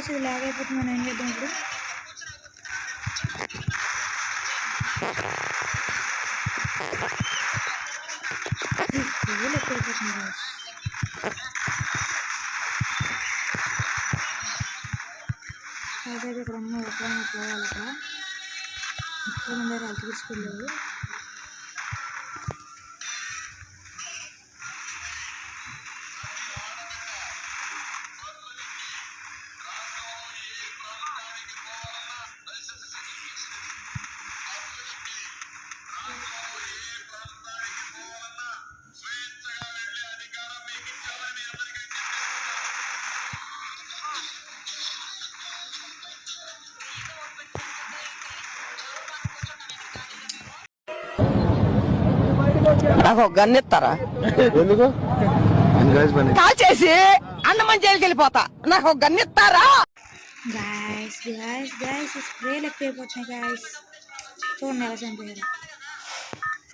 Guys ఇది log అయిపోతుంది. మనం ఏం చేద్దాం ఇప్పుడు? కాసేపు ఇక్కడ ఉన్న ఎక్కడైనా పోవాలి. అక్కడ ఎక్కువ మంది అయితే అతి తీసుకెళ్ళలేదు. నాకు గన్నెత్తారా? ఎందుకు కాల్చేసి అన్నమని జైలుకి వెళ్ళిపోతా. నాకు గన్నెత్తారా? గాయస్ గాయస్ గాయస్ స్ప్రేలు ఎక్కువైపోతున్నాయి గాయస్. చూడండి ఎలా చంపారు.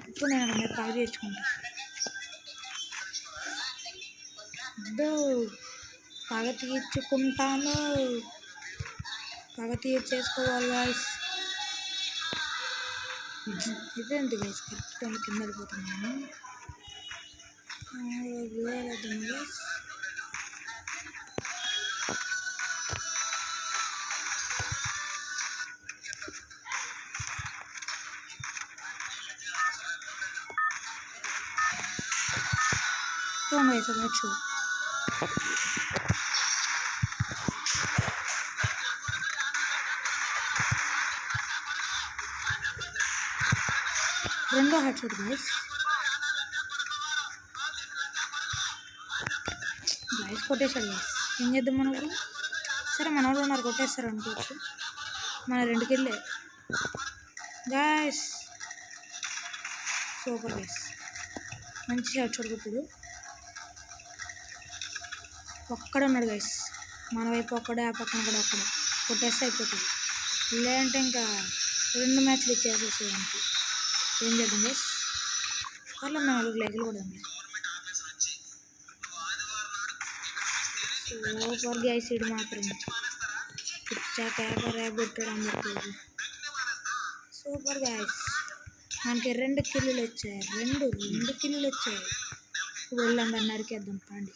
ఇప్పుడు నేను మీరు పగ తీర్చుకుంటా. పగ తీర్చుకుంటాను. పగ తీర్చేసుకోవాలి గాయస్. ఇదేంటి గైస్ కరెక్ట్గా కింద వెళ్ళిపోతున్నాను. గైస్ చూడండి గైస్ అది చూ రెండో హెడ్ షాట్ గైస్. గైస్ కొట్టేశాడు గైస్. ఏం చేద్దాం మనకు? సరే మన వాళ్ళు ఉన్నారు కొట్టేస్తారు అనుకోవచ్చు. మన 2 కిల్లే గైస్. Super guys. మంచి హెడ్ షాట్ కొట్టాడు. ఒక్కడున్నాడు గైస్ మన వైపు. ఒక్కడే ఆ పక్కన కూడా ఒక్కడే. కొట్టేస్తే అయిపోతుంది. లేదంటే ఇంకా 2 మ్యాచ్లు ఇచ్చేసేసేదానికి. ఏం చేద్దాం గైస్? అట్లా 4 లైకులు కూడా ఉన్నాయి. Super guys. ఇది మాత్రం పిచ్చాక రేగొట్టాడు అందరికీ. Super guys. మనకి 2 కిల్లులు వచ్చాయి. 2 కిల్లులు వచ్చాయి. ఇప్పుడు వెళ్ళండి నరికేద్దాం పండి.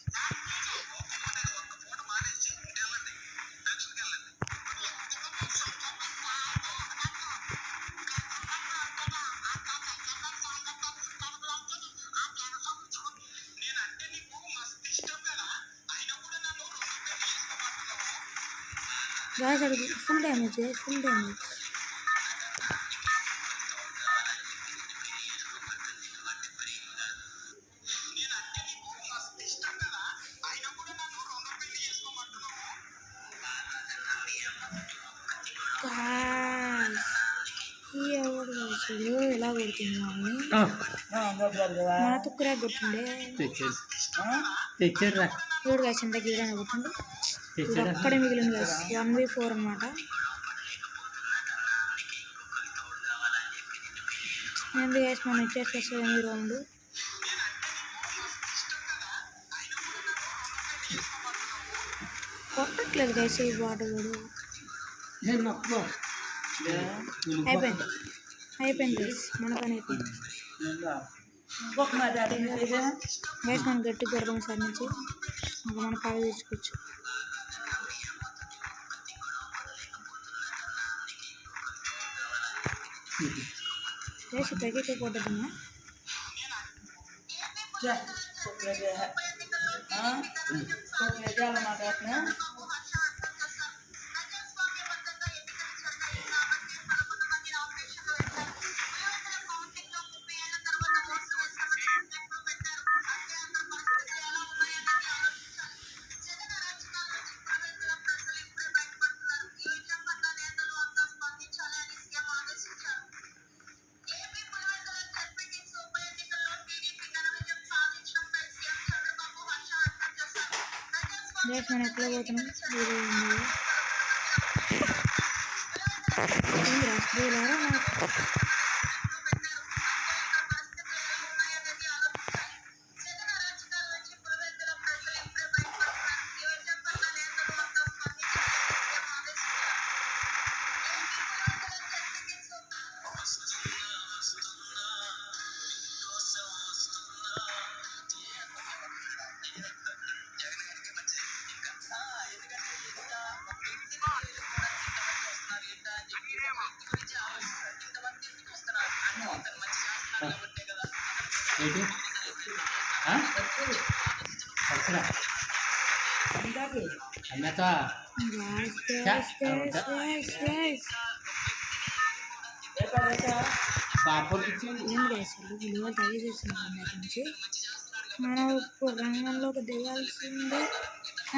గాయస్ అడుగు ఫుల్ డ్యామేజ్. Full damage. ఎవడు అసలు ఎలా కొడుతుంది మమ్మల్ని? మన తుక్కురా కొట్టిండే ఎవడు గాయస్ ఎంత గీడని కొట్టిండు. ఒక్కడే మిగిలింది గాయస్. 1v4 అన్నమాట. ఏంది గాయస్ మనం ఇచ్చేసుకొస్తాం ఈ రౌండ్. కొట్టట్లేదు గైస్ ఈ బాట కూడా. అయిపోయింది గైస్. మన పని అయిపోయింది గైస్. మనం గట్టి కొడదాం సార్ నుంచి. ఇంకా మన పగ తీసుకోవచ్చు. గైస్ పైకి కొట్టదమ్మా. గైస్ మనం ఎక్కడ పోతున్నాం? విలువ తగ్గిస్తున్నాం నుంచి మనం ఇప్పుడు రంగంలోకి దిగాల్సిందే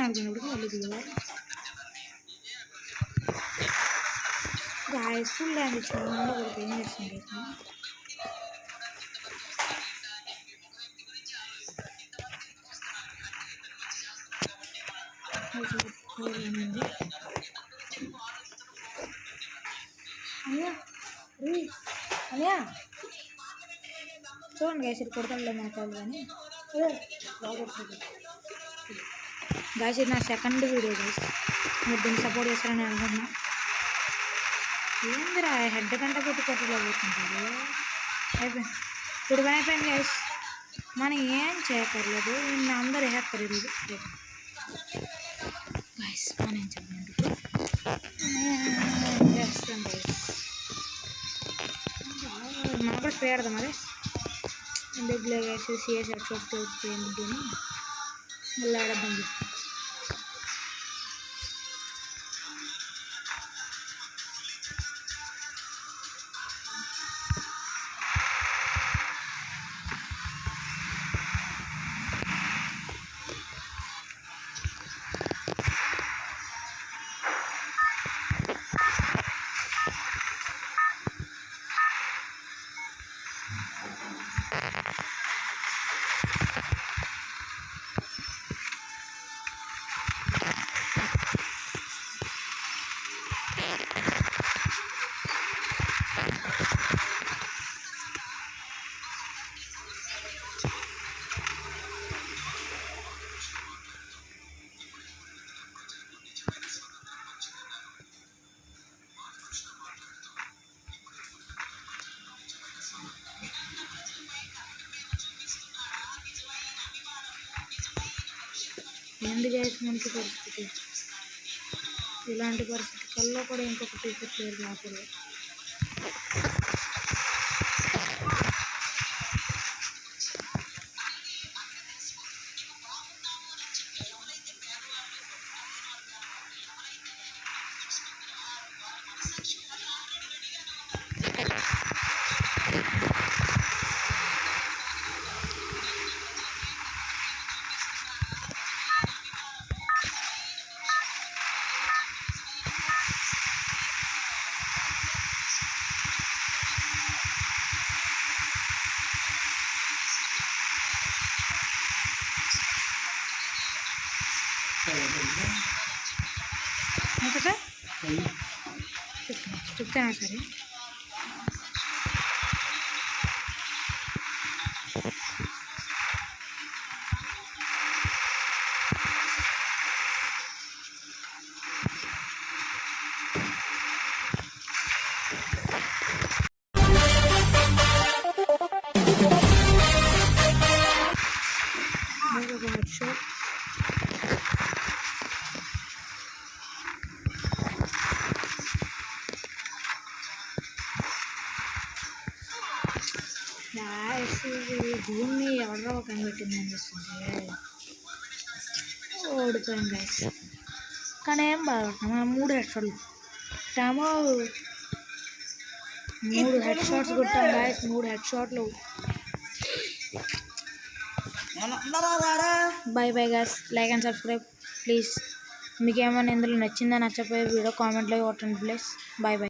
అనుకున్నప్పుడు మళ్ళీ దిగాలి. గాయస్ ఫుల్ డ్యామేజ్ ఒకటి ఏం చేస్తుంది అనియా చూడండి గాయస్ ఇది కొడతాడులే మన కాదు కానీ గాయస్ ఇది నా సెకండ్ వీడియో గాయస్. మీరు దీన్ని సపోర్ట్ చేస్తారని అనుకుంటున్నా. ఏందిరా హెడ్ కంటే పెట్టి కొట్టలేకపోతుంటారు. అయిపోయింది ఇప్పుడు అయిపోయింది గాయస్. మనం ఏం చేయక్కర్లేదు. అందరూ వేస్తారు ఈరోజు గాయస్. మనం ఏం చెప్పండి చేస్తాం గాయస్. మనం కూడా స్ప్రే ఆడదాం అదే ఎందుకులే గాయస్. సిఎస్ హెడ్షాట్స్ ఎందుకు అని మళ్ళీ ఆడద్దాం. ఏంది గాయస్ మంచి పరిస్థితి. ఇలాంటి పరిస్థితి కల్లో కూడా ఇంకొక టీచర్ ప్లేయర్ రాకూడదు. ఓకే సార్ చెప్తానా సరే. హెడ్షాట్ దీన్ని ఎవరో కనిపెట్టింది అనిపిస్తుంది. ఓడిపోయాం గాయస్. కానీ ఏం బాధపడతాం. మనం 3 హెడ్షాట్లు కొట్టాము. 3 హెడ్షాట్స్ కొట్టాం గాయస్. 3 హెడ్షాట్లు. Bye bye guys. Like and subscribe please. మీకు ఏమైనా ఇందులో నచ్చిందా నచ్చపోయే వీడియో కామెంట్లో కొట్టండి ప్లీజ్. By by.